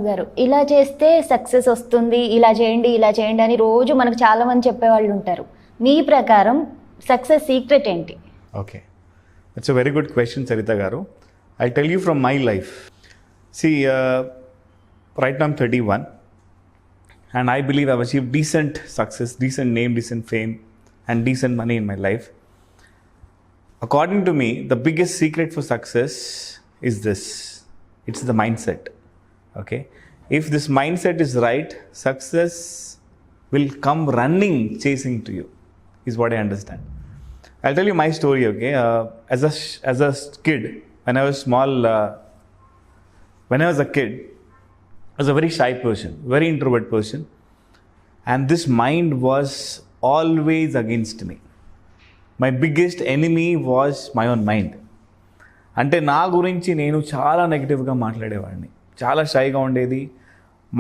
గారు, ఇలా చేస్తే సక్సెస్ వస్తుంది, ఇలా చేయండి అని రోజు మనకు చాలామంది చెప్పేవాళ్ళు ఉంటారు. మీ ప్రకారం సక్సెస్ సీక్రెట్ ఏంటి? Okay, it's a very good question Saritha garu. I tell you from my life. See, right now I'm 31 and I believe I've achieved decent success, decent name, decent fame and decent money in my life. According to me, the biggest secret for success is this. It's the mindset. Okay? If this mindset is right, success will come running, chasing to you, is what I understand. I'll tell you my story, okay? As a kid, when I was small, when I was a kid, I was a very shy person, very introvert person, and this mind was always against me. My biggest enemy was my own mind. అంటే నా గురించి నేను చాలా నెగిటివ్గా మాట్లాడేవాడిని, చాలా షైగా ఉండేది,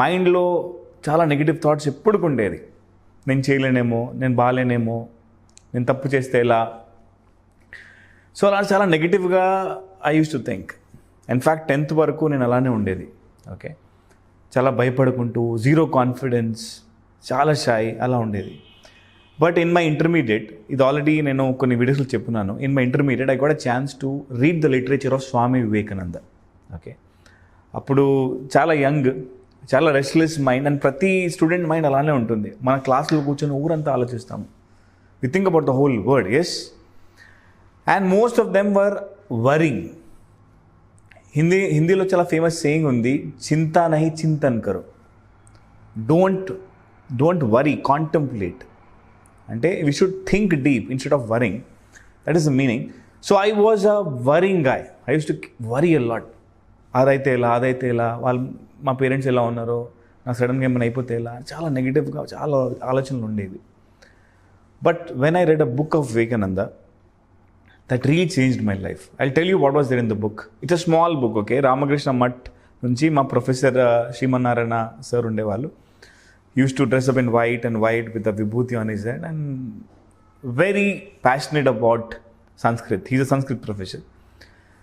మైండ్లో చాలా నెగిటివ్ థాట్స్ ఎప్పుడుకు ఉండేది. నేను చేయలేనేమో, నేను బాగాలేనేమో, నేను తప్పు చేస్తే ఎలా. సో అలా చాలా నెగిటివ్గా I use to think. In fact 10th వరకు నేను అలానే ఉండేది. ఓకే, చాలా భయపడుకుంటూ, జీరో కాన్ఫిడెన్స్, చాలా షై అలా ఉండేది. బట్ ఇన్ మై ఇంటర్మీడియట్, ఇది ఆల్రెడీ నేను కొన్ని వీడియోస్లో చెప్పున్నాను, in my intermediate I got a chance to read the literature of Swami Vivekananda. Okay, అప్పుడు చాలా యంగ్, చాలా రెస్ట్లెస్ మైండ్, అండ్ ప్రతి స్టూడెంట్ మైండ్ అలానే ఉంటుంది. మన క్లాస్లో కూర్చొని ఊరంతా ఆలోచిస్తాము, we think about the whole world. Yes, and most of them were worrying. హిందీలో చాలా ఫేమస్ సేయింగ్ ఉంది, చింతా నహి చింతన్ కరో, డోంట్ వరీ, కాంటెంప్లేట్. అంటే we should think deep instead of worrying. That is the meaning. So I was a worrying guy. I use to worry a lot. అదైతే ఎలా, వాళ్ళు మా పేరెంట్స్ ఎలా ఉన్నారో, నాకు సడన్గా ఏమైనా అయిపోతే ఎలా, చాలా నెగిటివ్గా చాలా ఆలోచనలు ఉండేవి. But when I read a book of Vivekananda, that really changed my life. I'll tell you what was there in the book. It's a small book, okay? Ramakrishna Math nunchi ma professor Srimanarayana sir undevallu. He used to dress up in white with a vibhuti on his head and very passionate about Sanskrit. He's a Sanskrit professor.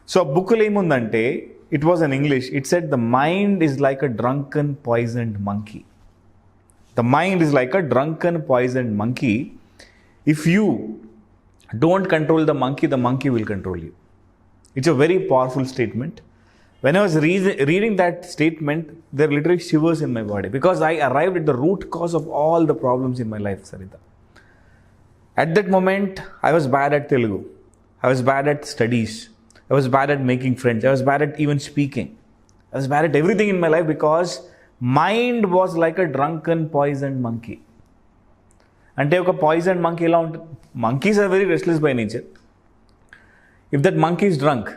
So a book lo emundante, it was in English. It said the mind is like a drunken poisoned monkey. The mind is like a drunken poisoned monkey. If you don't control the monkey will control you. It's a very powerful statement. When I was reading that statement, there are literally shivers in my body, because I arrived at the root cause of all the problems in my life, Sarita. At that moment, I was bad at Telugu. I was bad at studies. I was bad at making friends. I was bad at even speaking. I was bad at everything in my life because mind was like a drunken, poisoned monkey. అంటే ఒక poison monkey ఎలా ఉంటుంది? Monkeys are very restless by nature. If that monkey is drunk,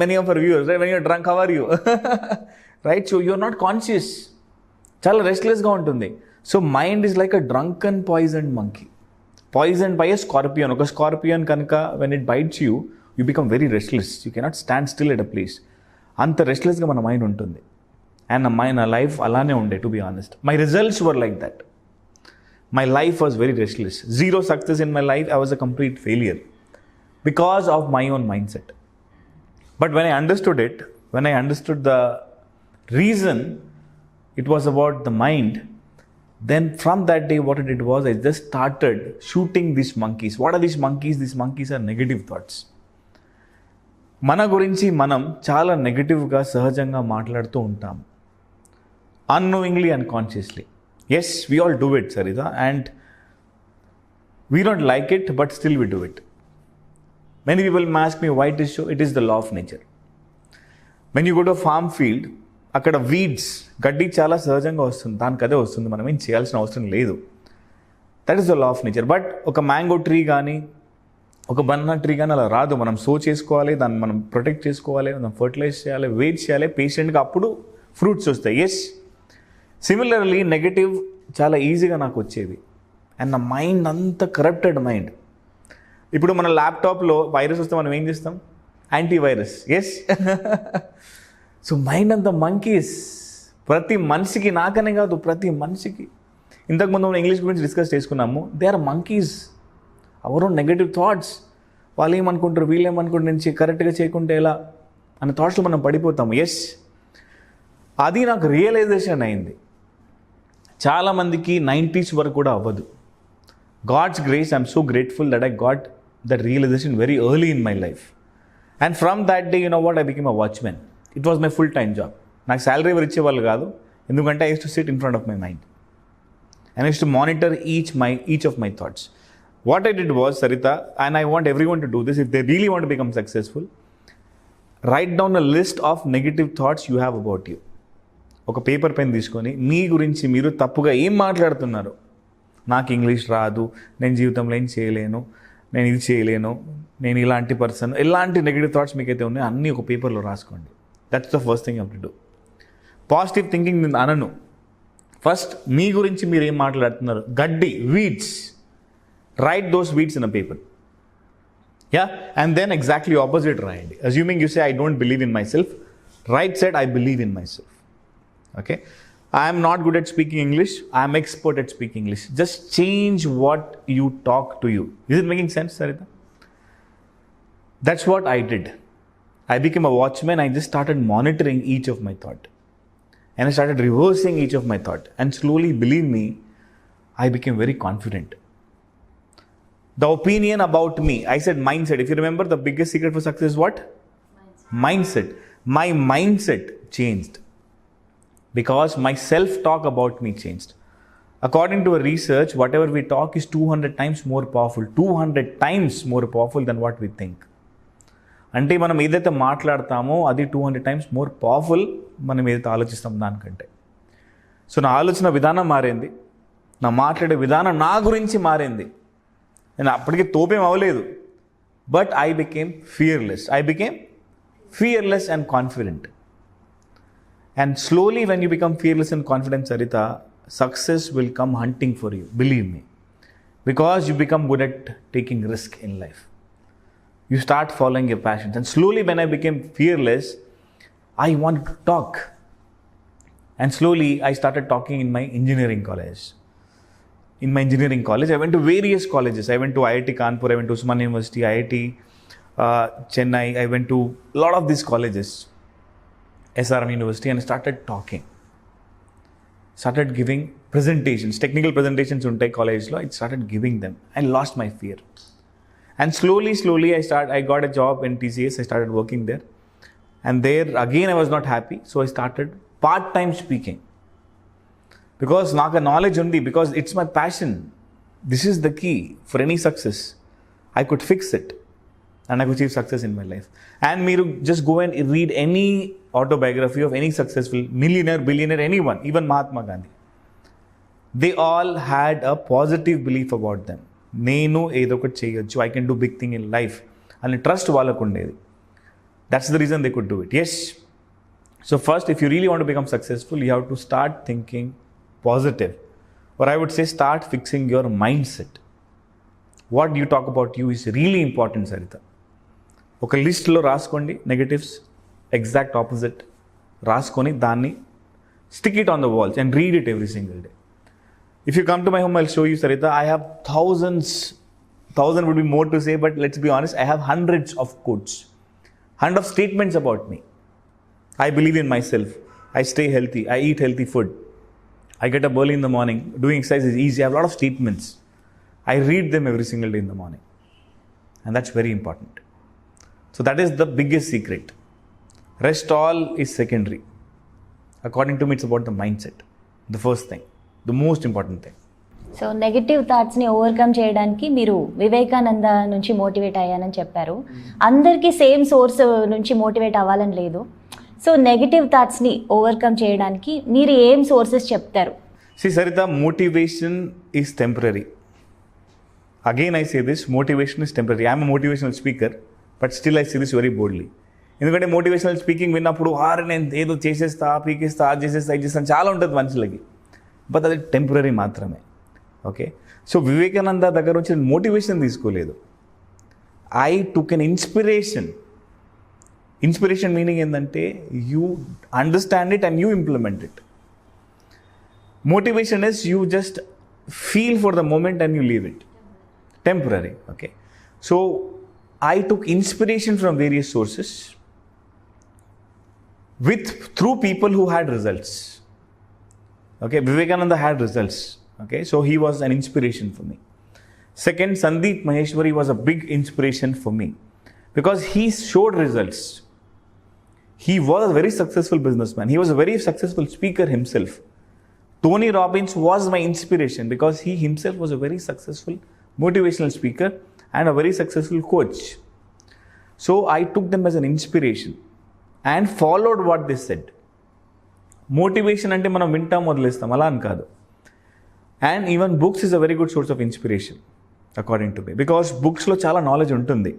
many of our viewers, when you're drunk, how are you, right? So you're not conscious, చాలా రెస్ట్లెస్గా ఉంటుంది. So mind is like a drunken poison monkey, poison by a scorpion. ఒక scorpion కనుక when it bites you, you become very restless, you cannot stand still at a place. అంత రెస్ట్లెస్గా మన mind ఉంటుంది. And నా లైఫ్ అలానే ఉండే, to be honest. My results were like that. My life was very restless. Zero success in my life. I was a complete failure because of my own mindset. But when I understood it, when I understood the reason it was about the mind, then from that day what I did was I just started shooting these monkeys. What are these monkeys? These monkeys are negative thoughts. మన గురించి మనం చాలా నెగిటివ్గా సహజంగా మాట్లాడుతూ ఉంటాం, unknowingly, unconsciously. Yes, we all do it, Sarita, and we don't like it, but still we do it. Many people ask me why it is so. It is the law of nature. When you go to a farm field, అక్కడ weeds, గడ్డి చాలా సహజంగా వస్తుంది, దానికి అదే వస్తుంది, మనం ఏం చేయాల్సిన అవసరం లేదు. That is the law of nature. But ఒక మ్యాంగో ట్రీ కానీ, ఒక బనానా ట్రీ కానీ అలా రాదు. మనం సో చేసుకోవాలి, దాన్ని మనం ప్రొటెక్ట్ చేసుకోవాలి, మనం ఫర్టిలైజ్ చేయాలి, వెయిట్ చేయాలి పేషెంట్గా, అప్పుడు ఫ్రూట్స్ వస్తాయి. ఎస్, సిమిలర్లీ నెగటివ్ చాలా ఈజీగా నాకు వచ్చేవి. అండ్ నా మైండ్ అంత కరప్టెడ్ మైండ్. ఇప్పుడు మన ల్యాప్టాప్లో వైరస్ వస్తే మనం ఏం చేస్తాం? యాంటీవైరస్. ఎస్. సో మైండ్ అంత మంకీస్. ప్రతి మనిషికి, నాకనే కాదు, ప్రతి మనిషికి. ఇంతకుముందు మనం ఇంగ్లీష్ గురించి డిస్కస్ చేసుకున్నాము. They are monkeys. Our own negative thoughts. వాళ్ళు ఏమనుకుంటారు, వీళ్ళు ఏమనుకుంటారు, నేను కరెక్ట్గా చేయకుంటే ఎలా అనే థాట్స్లో మనం పడిపోతాము. ఎస్, అది నాకు రియలైజేషన్ అయింది. చాలామందికి 90s వరకు కూడా అవ్వదు. God's grace, I'm so grateful that I got that realisation very early in my life. And from that day, you know what, I became a watchman. It was my full time job. నాకు salary ఎవరు ఇచ్చేవాళ్ళు కాదు, ఎందుకంటే I use to sit in front of my mind and I used to monitor each of my thoughts. What I did was, Sarita, and I want everyone to do this, if they really want to become successful, write down a list of negative thoughts you have about you. ఒక paper pen తీసుకొని మీ గురించి మీరు తప్పుగా ఏం మాట్లాడుతున్నారు. నాకు English రాదు, నేను జీవితంలో ఏం చేయలేను, నేను ఇది చేయలేను, నేను ఇలాంటి పర్సన్, ఎలాంటి నెగిటివ్ థాట్స్ మీకైతే ఉన్నాయో అన్నీ ఒక పేపర్లో రాసుకోండి. That's the first thing you have to do. Positive thinking నేను అనను. ఫస్ట్ మీ గురించి మీరు ఏం మాట్లాడుతున్నారు, గడ్డి, weeds, write those weeds in a paper. Yeah, and then exactly opposite రాయండి. Assuming you say I don't believe in myself, right side I believe in myself. Okay, I'm not good at speaking English, I'm expert at speaking English. Just change what you talk to you. Is it making sense, Sarita? That's what I did. I became a watchman. I just started monitoring each of my thought. And I started reversing each of my thought. And slowly, believe me, I became very confident. The opinion about me, I said mindset. If you remember, the biggest secret for success is what? Mindset. My mindset changed. Because my self-talk about me changed. According to a research, whatever we talk is 200 times more powerful. 200 times more powerful than what we think. అంటే మనం ఏదైతే మాట్లాడతామో అది 200 times more powerful మనం ఏదైతే ఆలోచిస్తాం దానికంటే. So నా ఆలోచన విధానం మారింది, నా మాట్లాడే విధానం నా గురించి మారింది. నేను అప్పటికి తోపేం అవ్వలేదు, but I became fearless. And confident. And slowly when you become fearless and confident, Sarita, success will come hunting for you, believe me. Because you become good at taking risk in life. You start following your passions. And slowly when I became fearless, I wanted to talk. And slowly I started talking in my engineering college. I went to various colleges. I went to IIT Kanpur, I went to Usman University, IIT Chennai. I went to a lot of these colleges, SRM University, and I started talking. Started giving presentations, technical presentations untai college lo. I started giving them. I lost my fear. And slowly I got a job in TCS. I started working there. And there again I was not happy. So I started part-time speaking. Because naaka knowledge undi, because it's my passion. This is the key for any success. I could fix it. And I could achieve success in my life. And meeru just go and read any autobiography of any successful millionaire, billionaire, anyone, even Mahatma Gandhi. They all had a positive belief about them. నేను ఏదో ఒకటి చేయొచ్చు, I can do big thing in life అని trust వాళ్ళకు ఉండేది. That's the reason they could do it. Yes, so first if you really want to become successful, you have to start thinking positive, or I would say start fixing your mind set. What you talk about you is really important, Sarita. ఒక లిస్ట్లో రాసుకోండి negatives, exact opposite రాసుకొని దాన్ని stick it on the walls and read it every single day. If you come to my home, I'll show you, Sarita. I have thousands, 1,000 would be more to say, but let's be honest, I have hundreds of quotes, hundreds of statements about me. I believe in myself. I stay healthy. I eat healthy food. I get up early in the morning. Doing exercise is easy. I have a lot of statements. I read them every single day in the morning. And that's very important. So that is the biggest secret. Rest all is secondary. According to me, it's about the mindset. The first thing. The most important thing. So negative థాట్స్ని overcome చేయడానికి మీరు వివేకానంద నుంచి motivate అయ్యానని చెప్పారు. అందరికీ same source నుంచి motivate అవ్వాలని లేదు. So negative థాట్స్ని ఓవర్కమ్ చేయడానికి మీరు ఏం సోర్సెస్ చెప్తారు? See, Sarita, motivation is temporary. Again, I say this, motivation is temporary. I am a motivational speaker, but still I say this very boldly. ఎందుకంటే motivational speaking విన్నప్పుడు నేను ఏదో చేసేస్తా, పీకేస్తా, అది చేసేస్తా, ఇది చేస్తాను, చాలా ఉంటుంది మనుషులకి. బట్ అది టెంపరీ మాత్రమే. ఓకే, సో వివేకానంద దగ్గర నుంచి నేను మోటివేషన్ తీసుకోలేదు. I took an inspiration. Meaning ఏంటంటే you understand it and you implement it. Motivation is you just feel for the moment and you leave it. Temporary. Okay, so I took inspiration from various sources. through people who had results. Okay, Vivekananda had results. Okay, so he was an inspiration for me. Second, Sandeep Maheshwari was a big inspiration for me because he showed results. He was a very successful businessman. He was a very successful speaker himself. Tony Robbins was my inspiration because he himself was a very successful motivational speaker and a very successful coach. So I took them as an inspiration and followed what they said. Motivation అంటే మనం వింటాం వదిలేస్తాం, అలా అని కాదు. And even books is a very good source of inspiration according to me because booksలో చాలా knowledge ఉంటుంది.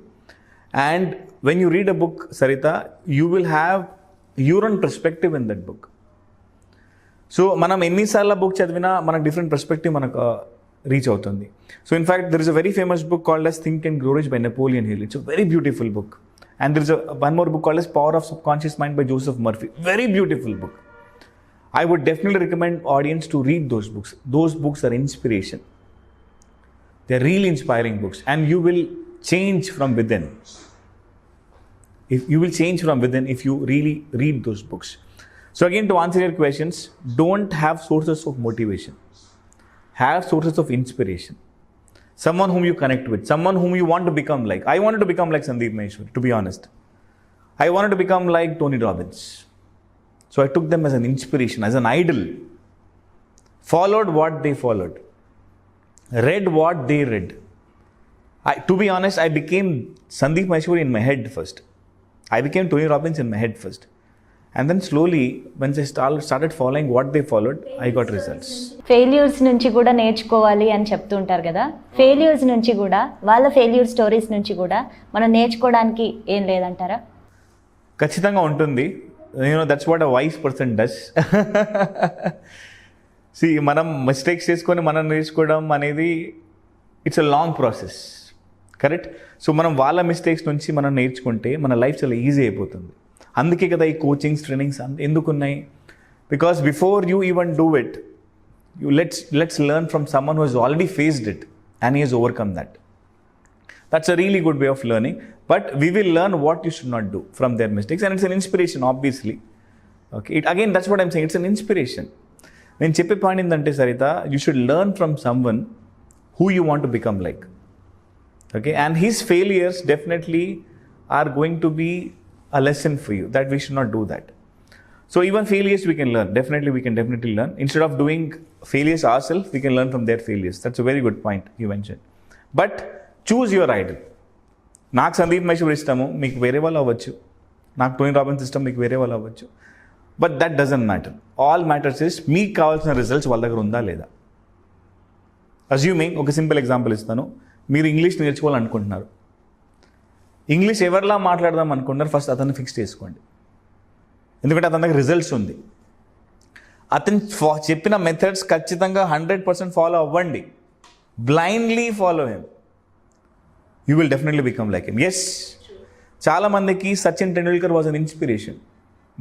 And when you read a book, Sarita, you will have your own perspective in that book. సో మనం ఎన్నిసార్లు book చదివినా మనకు different perspective మనకు reach అవుతుంది. So in fact there is a very famous book called as Think and Grow Rich by Napoleon Hill. It's a very beautiful book. And there is one more book called as Power of Subconscious Mind by Joseph Murphy. Very beautiful book. I would definitely recommend audience to read those books. Those books are inspiration. They're really inspiring books and you will change from within. If you will change from within if you really read those books. So again, to answer your questions, don't have sources of motivation. Have sources of inspiration. Someone whom you connect with, someone whom you want to become like. I wanted to become like Sandeep Maheshwari, to be honest. I wanted to become like Tony Robbins. So I took them as an inspiration, as an idol. Followed what they followed. Read what they read. To be honest, I became Sandeep Maheshwari in my head first. I became Tony Robbins in my head first. And then slowly, once I started following what they followed, I got results. Failures నుంచి కూడా నేర్చుకోవాలి అని చెప్తుంటారు కదా, failures నుంచి కూడా, వాళ్ళ failure stories నుంచి కూడా మనం నేర్చుకోవడానికి ఏం లేదంటారా? ఖచ్చితంగా ఉంటుంది. That's what a wise person does. మనం మిస్టేక్స్ చేసుకొని మనం నేర్చుకోవడం అనేది it's a long process, correct? So మనం వాళ్ళ మిస్టేక్స్ నుంచి మనం నేర్చుకుంటే మన లైఫ్ చాలా ఈజీ అయిపోతుంది. అందుకే కదా ఈ కోచింగ్స్, ట్రైనింగ్స్ ఎందుకు ఉన్నాయి? Because before you even do it, let's learn from someone who he's already faced it and he he's overcome that. That's a really good way of learning. But we will learn what you should not do from their mistakes. And it's an inspiration, obviously. Okay. Again, that's what I'm saying. It's an inspiration. When చెప్పే point ఏంటంటే Sarita, you should learn from someone who you want to become like. Okay. And his failures definitely are going to be a lesson for you that we should not do that. So even failures we can learn. We can definitely learn. Instead of doing failures ourselves, we can learn from their failures. That's a very good point you mentioned. But choose your Idol. నాకు సందీప్ మహేశ్వరి ఇష్టము, మీకు వేరే వాళ్ళు అవ్వచ్చు. నాకు Tony Robbins ఇష్టం, మీకు వేరే వాళ్ళు అవ్వచ్చు. But that doesn't matter. All matters is మీకు కావాల్సిన రిజల్ట్స్ వాళ్ళ దగ్గర ఉందా లేదా. అజ్యూమింగ్ ఒక సింపుల్ ఎగ్జాంపుల్ ఇస్తాను. మీరు ఇంగ్లీష్ నేర్చుకోవాలనుకుంటున్నారు. ఇంగ్లీష్ ఎవరిలా మాట్లాడదాం అనుకుంటున్నారు, ఫస్ట్ అతన్ని ఫిక్స్ చేసుకోండి. ఎందుకంటే అతని దగ్గర రిజల్ట్స్ ఉంది. అతను చెప్పిన మెథడ్స్ ఖచ్చితంగా 100% ఫాలో అవ్వండి. Blindly follow him. You will definitely become like him. Yes. చాలా మందికి Sachin Tendulkar was an inspiration.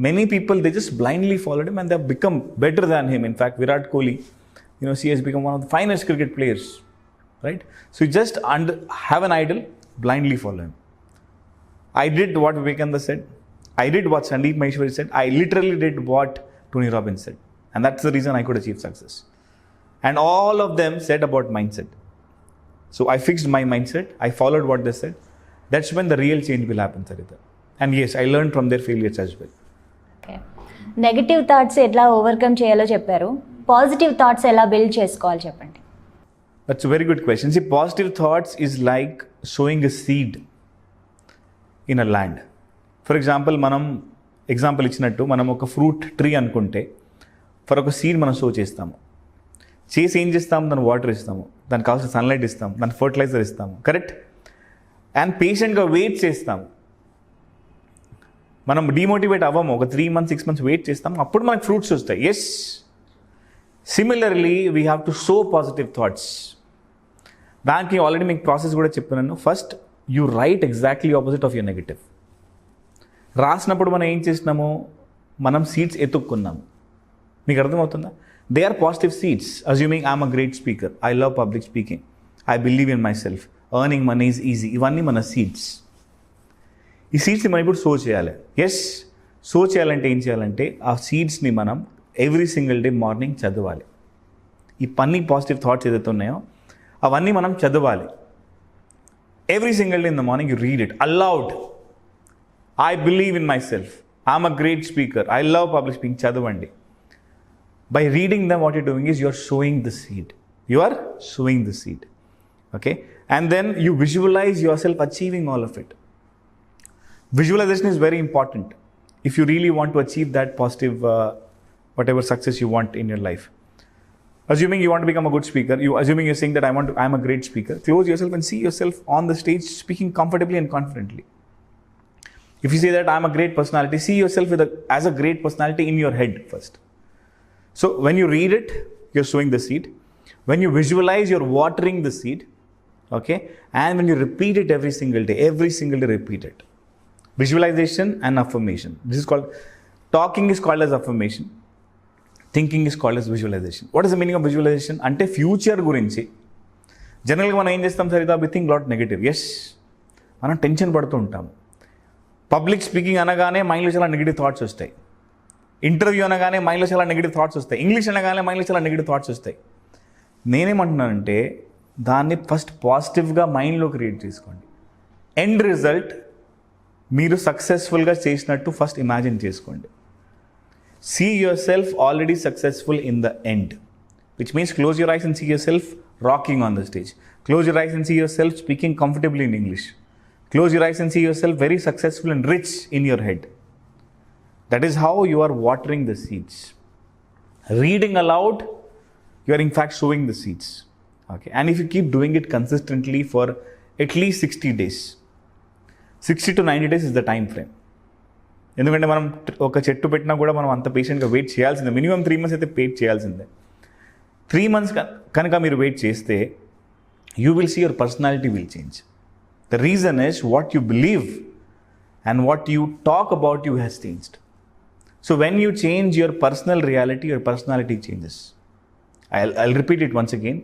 Many people, they just blindly followed him and they have become better than him. In fact, Virat Kohli, he has become one of the finest cricket players, right? So you just have an idol, blindly follow him. I did what Vivekananda said. I did what Sandeep Maheshwari said. I literally did what Tony Robbins said. And that's the reason I could achieve success. And all of them said about mindset. So I fixed my mindset. I followed what they said. That's when the real change will happen, Sarita. And yes, I learned from their failures as well. Okay. Negative thoughts ఎట్లా overcome చేయాలో చెప్పారు. Positive thoughts ఎలా build చేసుకోవాలి చెప్పండి. That's a very good question. See, positive thoughts is like sowing a seed in a land. For example, మనం example ఇచ్చినట్టు మనం ఒక ఫ్రూట్ ట్రీ అనుకుంటే ఫర్ ఒక సీడ్ మనం సో చేస్తాము. చేసి ఏం చేస్తాము, దాన్ని వాటర్ ఇస్తాము, దానికి కావాల్సిన సన్లైట్ ఇస్తాము, దానికి ఫర్టిలైజర్ ఇస్తాము, కరెక్ట్? అండ్ పేషెంట్గా వెయిట్ చేస్తాము. మనం డిమోటివేట్ అవ్వము. ఒక 3 months 6 months వెయిట్ చేస్తాము, అప్పుడు మనకు ఫ్రూట్స్ వస్తాయి. Yes, similarly we have to sow positive thoughts. దానికి ఆల్రెడీ మీకు ప్రాసెస్ కూడా చెప్పినాను. First you write exactly opposite of your negative. రాసినప్పుడు మనం ఏం చేసినాము, మనం సీడ్స్ ఎత్తుక్కున్నాము. మీకు అర్థమవుతుందా? They are positive seeds. Assuming I'm a great speaker, I love public speaking, I believe in myself, earning money is easy. ఇవన్నీ మన సీడ్స్. ఈ సీడ్స్ని మనం ఇప్పుడు సో చేయాలి. ఎస్, సో చేయాలంటే ఏం చేయాలంటే ఆ సీడ్స్ని మనం ఎవ్రీ సింగిల్ డే మార్నింగ్ చదవాలి. ఈ పన్ని పాజిటివ్ థాట్స్ ఏదైతే ఉన్నాయో అవన్నీ మనం చదవాలి. Every single day in the morning you read it allowed. I believe in my self, I'm a great speaker, I love public speaking చదవండి. By reading them, what you're doing is you're sowing the seed. You are sowing the seed. Okay? And then you visualize yourself achieving all of it. Visualization is very important if you really want to achieve that positive, whatever success you want in your life. Assuming you want to become a good speaker, assuming you're saying that I'm a great speaker, close yourself and see yourself on the stage speaking comfortably and confidently. If you say that I'm a great personality, see yourself as a great personality in your head first. So when you read it, you're sowing the seed. When you visualize, you're watering the seed. Okay? And when you repeat it every single day repeat it. Visualization and affirmation. This is called, talking is called as affirmation. Thinking is called as visualization. What is the meaning of visualization? Ante future gurinchi. Generally మనం ఏం చేస్తాం సరిదా, we think lot negative. Yes. మనం tension పడుతూ ఉంటాము. Public speaking అనగానే మైండ్లో చాలా negative thoughts వస్తాయి. ఇంటర్వ్యూ అనగానే మైండ్లో చాలా నెగిటివ్ థాట్స్ వస్తాయి. ఇంగ్లీష్ అనగానే మైండ్లో చాలా నెగిటివ్ థాట్స్ వస్తాయి. నేనేమంటున్నానంటే దాన్ని ఫస్ట్ పాజిటివ్గా మైండ్లో క్రియేట్ చేసుకోండి. ఎండ్ రిజల్ట్ మీరు సక్సెస్ఫుల్గా చేసినట్టు ఫస్ట్ ఇమాజిన్ చేసుకోండి. See yourself already successful in the end, which means close your eyes and see yourself rocking on the stage. Close your eyes and see yourself speaking comfortably in English. Close your eyes and see yourself very successful and rich in your head. That is how you are watering the seeds. Reading aloud, you are in fact sowing the seeds. Okay? And if you keep doing it consistently for at least 60 days, 60 to 90 days is the time frame. ఎందుకంటే మనం ఒక చెట్టు పెట్టినా కూడా మనం అంత పేషెంట్గా wait చేయాల్సిందే. Minimum 3 months అయితే వెయిట్ చేయాల్సిందే. 3 months కనుక మీరు వెయిట్ చేస్తే you will see your personality will change. The reason is what you believe and what you talk about you has changed. So when you change your personal reality, your personality changes. I'll repeat it once again.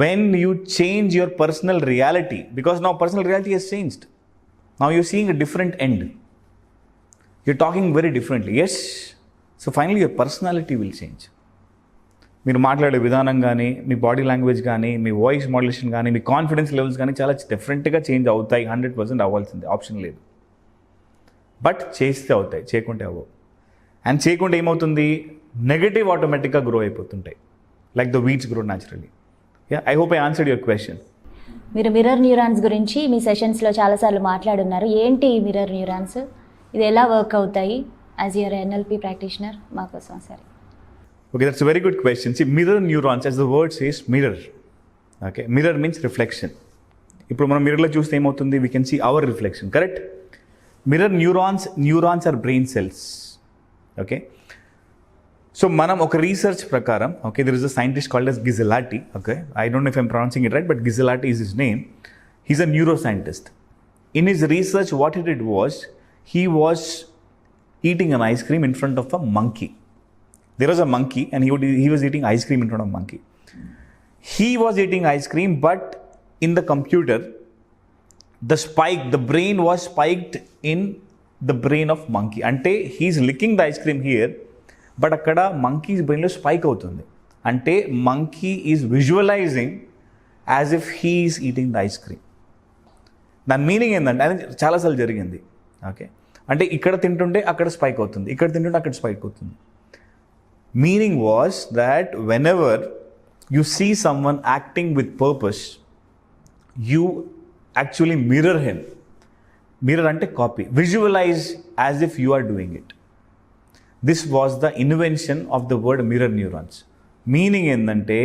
When you change your personal reality, because now personal reality has changed. Now you're seeing a different end. You're talking very differently. Yes. So finally your personality will change. మీరు మాట్లాడే విధానం కానీ, మీ body language కానీ, మీ voice modulation కానీ, మీ confidence levels కానీ చాలా డిఫరెంట్గా change అవుతాయి. 100% అవ్వాల్సిందే, ఆప్షన్ లేదు. బట్ చేస్తే అవుతాయి, చేయకుంటే అవ్వవు. అండ్ చేయకుండా ఏమవుతుంది, నెగటివ్ ఆటోమేటిక్గా గ్రో అయిపోతుంటాయి, like the weeds grow naturally. I hope I answered your question. మీరు మిర్రర్ న్యూరాన్స్ గురించి మీ సెషన్స్లో చాలాసార్లు మాట్లాడున్నారు. ఏంటి మిర్రర్ న్యూరాన్స్, ఇది ఎలా వర్క్ అవుతాయి యాజ్ యువర్ ఎన్ఎల్పి ప్రాక్టీషనర్ మా కోసం సరే? Okay, that's a very good question. See, mirror neurons, as the word says, mirror. Okay, mirror means reflection. ఇప్పుడు మనం మిర్రర్లో చూస్తే ఏమవుతుంది, we can see our reflection, correct? Mirror neurons are brain cells. Okay, so మనం ఒక research ప్రకారం, okay, there is a scientist called as Ghisalatti. Okay, I don't know if I'm pronouncing it right, but Ghisalatti is his name. He's a neuroscientist. In his research, what he did was, he was eating an ice cream in front of a monkey. There was a monkey and he was eating ice cream in front of a monkey. He was eating ice cream, but in the computer, the brain was spiked in the brain of monkey. Ante he's licking the ice cream here, but akkada monkey's brain lo spike avutundi. Ante monkey is visualizing as if he is eating the ice cream. దాని meaning ఏంటంటే, అది చాలాసార్లు జరిగింది. Okay, అంటే ఇక్కడ తింటుంటే అక్కడ spike అవుతుంది, ఇక్కడ తింటుంటే అక్కడ స్పైక్ అవుతుంది. Meaning was that whenever you see someone acting with purpose, you actually mirror him. Mirror ante copy. Visualize as if you are doing it. This was the invention of the word mirror neurons. Meaning endante,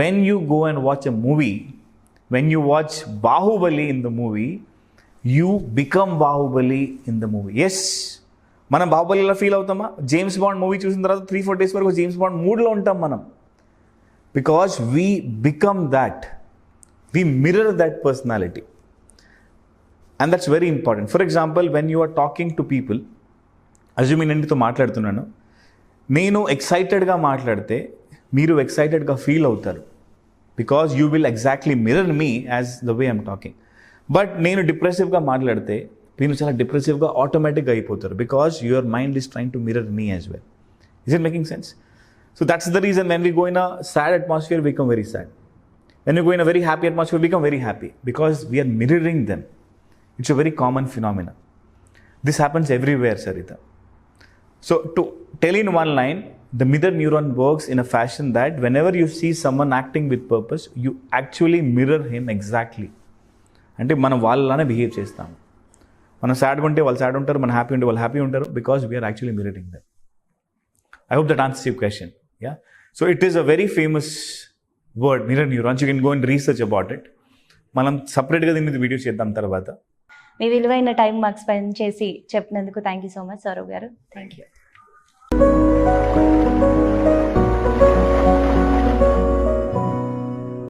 when you go and watch a movie, when you watch Bahubali in the movie, you become Bahubali in the movie. Yes. మనం బాహుబలిలా feel అవుతామా? James bond movie చూసిన తర్వాత 3-4 days వరకు James bond మూడ్లో ఉంటాం మనం. Because we become that, we mirror that personality, and that's very important. For example, when you are talking to people, assuming నేను మీతో మాట్లాడుతున్నాను, నేను ఎక్సైటెడ్గా మాట్లాడితే మీరు ఎక్సైటెడ్గా ఫీల్ అవుతారు, because you will exactly mirror me as the way I'm talking. But నేను డిప్రెసివ్గా మాట్లాడితే మీరు చాలా డిప్రెసివ్గా ఆటోమేటిక్గా అయిపోతారు because your mind is trying to mirror me as well. Is it making sense? So that's the reason when we go in a sad atmosphere become very sad. When you go in a very happy atmosphere, we become very happy because we are mirroring them. It's a very common phenomenon. This happens everywhere, Sarita. So to tell in one line, the mirror neuron works in a fashion that whenever you see someone acting with purpose, you actually mirror him exactly. అంటే మనం వాళ్ళలానే behave చేస్తాము. మనం సాడ్గా ఉంటే వాళ్ళు sad ఉంటారు, మనం happy ఉంటే వాళ్ళు హ్యాపీ ఉంటారు because we're actually mirroring them. I hope that answers your question. Yeah. So it is a very famous word, mirror neurons. You can go and research about it. మనం సపరేట్గా దీని మీద video చేద్దాం తర్వాత. మీ విలువైన టైం మాకు spend చేసి చెప్పినందుకు thank you so much Saurav garu. Thank you.